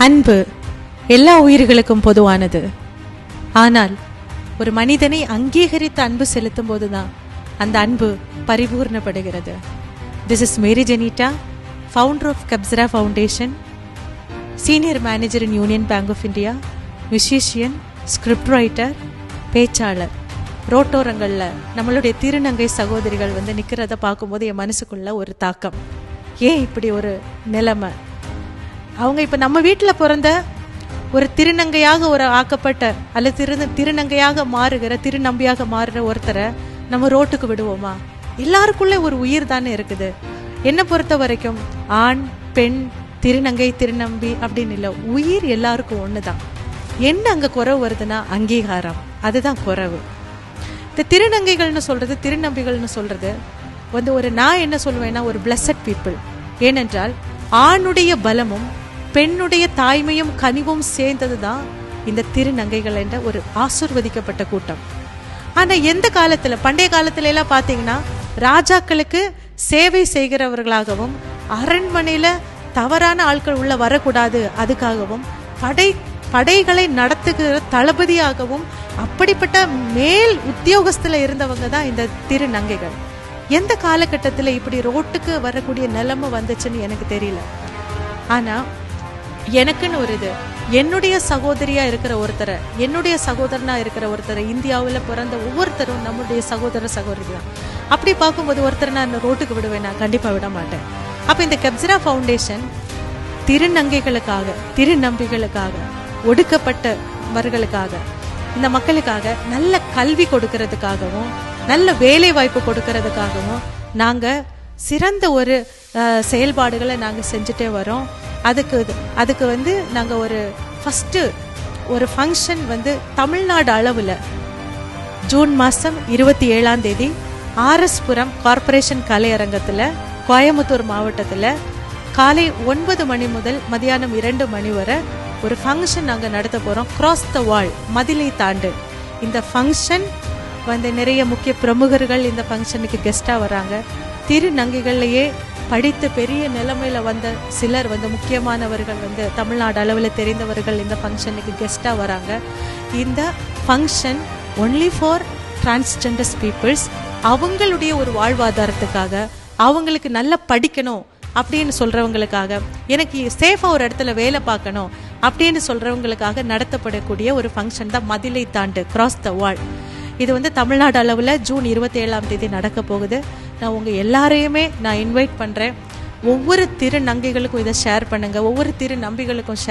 அன்பு எல்லா உயிர்களுக்கும் பொதுவானது. ஆனால் ஒரு மனிதனை அங்கீகரித்து அன்பு செலுத்தும் போதுதான் அந்த அன்பு பரிபூர்ணப்படுகிறது. This is Mary Jenita, founder of Kapsara foundation, senior manager in Union Bank of India, musician, script writer, பேச்சாளர். ரோட்டோரங்களில் நம்மளுடைய திருநங்கை சகோதரிகள் நிற்கிறத பார்க்கும்போது என் மனசுக்குள்ள ஒரு தாக்கம். ஏன் இப்படி ஒரு நிலைமை? அவங்க இப்போ நம்ம வீட்டில் பிறந்த ஒரு திருநங்கையாக ஒரு ஆக்கப்பட்ட அல்லது திருநங்கையாக மாறுகிற திருநம்பியாக மாறுற ஒருத்தரை நம்ம ரோட்டுக்கு விடுவோமா? எல்லாருக்குள்ளே ஒரு உயிர் தானே இருக்குது. என்னை பொறுத்த வரைக்கும் ஆண், பெண், திருநங்கை, திருநம்பி அப்படின்னு இல்லை, உயிர் எல்லாருக்கும் ஒன்று தான். என்ன அங்கே குறைவு வருதுன்னா அங்கீகாரம், அதுதான் குறைவு. இந்த திருநங்கைகள்னு சொல்றது, திருநம்பிகள்னு சொல்றது ஒரு நான் என்ன சொல்லுவேன்னா ஒரு பிளஸட் பீப்புள். ஏனென்றால் ஆணுடைய பலமும் பெண்ணுடைய தாய்மையும் கனிவும் சேர்ந்தது தான் இந்த திருநங்கைகள் என்ற ஒரு ஆசீர்வதிக்கப்பட்ட கூட்டம். ஆனால் எந்த காலத்தில், பண்டைய காலத்துல எல்லாம் பார்த்தீங்கன்னா ராஜாக்களுக்கு சேவை செய்கிறவர்களாகவும் அரண்மனையில் தவறான ஆட்கள் உள்ள வரக்கூடாது அதுக்காகவும் படைகளை நடத்துகிற தளபதியாகவும் அப்படிப்பட்ட மேல் உத்தியோகஸ்தில் இருந்தவங்க தான் இந்த திருநங்கைகள். எந்த காலகட்டத்தில் இப்படி ரோட்டுக்கு வரக்கூடிய நிலைமை வந்துச்சுன்னு எனக்கு தெரியல. ஆனால் எனக்குன்னு ஒரு இது, என்னுடைய சகோதரியா இருக்கிற ஒருத்தரை, என்னுடைய சகோதரனா இருக்கிற ஒருத்தரை, இந்தியாவில் பிறந்த ஒவ்வொருத்தரும் நம்முடைய சகோதர சகோதரி தான். அப்படி பார்க்கும்போது ஒருத்தரை நான் ரோட்டுக்கு விடுவேன்? நான் கண்டிப்பாக விட மாட்டேன். அப்போ இந்த கப்ஸரா ஃபவுண்டேஷன் திருநங்கைகளுக்காக, திருநம்பிகளுக்காக, ஒடுக்கப்பட்டவர்களுக்காக, இந்த மக்களுக்காக நல்ல கல்வி கொடுக்கறதுக்காகவும் நல்ல வேலை வாய்ப்பு கொடுக்கறதுக்காகவும் நாங்கள் சிறந்த ஒரு செயல்பாடுகளை நாங்கள் செஞ்சுட்டே வரோம். அதுக்கு நாங்கள் ஒரு ஃபஸ்ட்டு ஒரு ஃபங்க்ஷன் தமிழ்நாடு அளவில் ஜூன் மாதம் 27 ஆர்எஸ் புரம் கார்பரேஷன் கலையரங்கத்தில், கோயம்புத்தூர் மாவட்டத்தில் காலை 9 மணி முதல் மதியானம் 2 மணி வரை ஒரு ஃபங்க்ஷன் நாங்கள் நடத்த போகிறோம். கிராஸ் த வால், மதிலை தாண்டு. இந்த ஃபங்க்ஷன் நிறைய முக்கிய பிரமுகர்கள் இந்த ஃபங்க்ஷனுக்கு கெஸ்டாக வராங்க. திருநங்கைகள்லையே படித்து பெரிய நிலைமையில் வந்த சிலர் முக்கியமானவர்கள் தமிழ்நாடு அளவில் தெரிந்தவர்கள் இந்த ஃபங்க்ஷனுக்கு கெஸ்டாக வராங்க. இந்த function only for transgenders peoples. அவங்களுடைய ஒரு வாழ்வாதாரத்துக்காக, அவங்களுக்கு நல்லா படிக்கணும் அப்படின்னு சொல்கிறவங்களுக்காக, எனக்கு சேஃபாக ஒரு இடத்துல வேலை பார்க்கணும் அப்படின்னு சொல்கிறவங்களுக்காக நடத்தப்படக்கூடிய ஒரு ஃபங்க்ஷன் தான் மதிலை தாண்டு, கிராஸ் த வால். இது தமிழ்நாடு அளவில் ஜூன் 27 நடக்க போகுது. நான் உங்கள் எல்லாரையுமே நான் இன்வைட் பண்ணுறேன். ஒவ்வொரு திருநங்கைகளுக்கும் இதை ஷேர் பண்ணுங்கள், ஒவ்வொரு திருநம்பிகளுக்கும் ஷேர்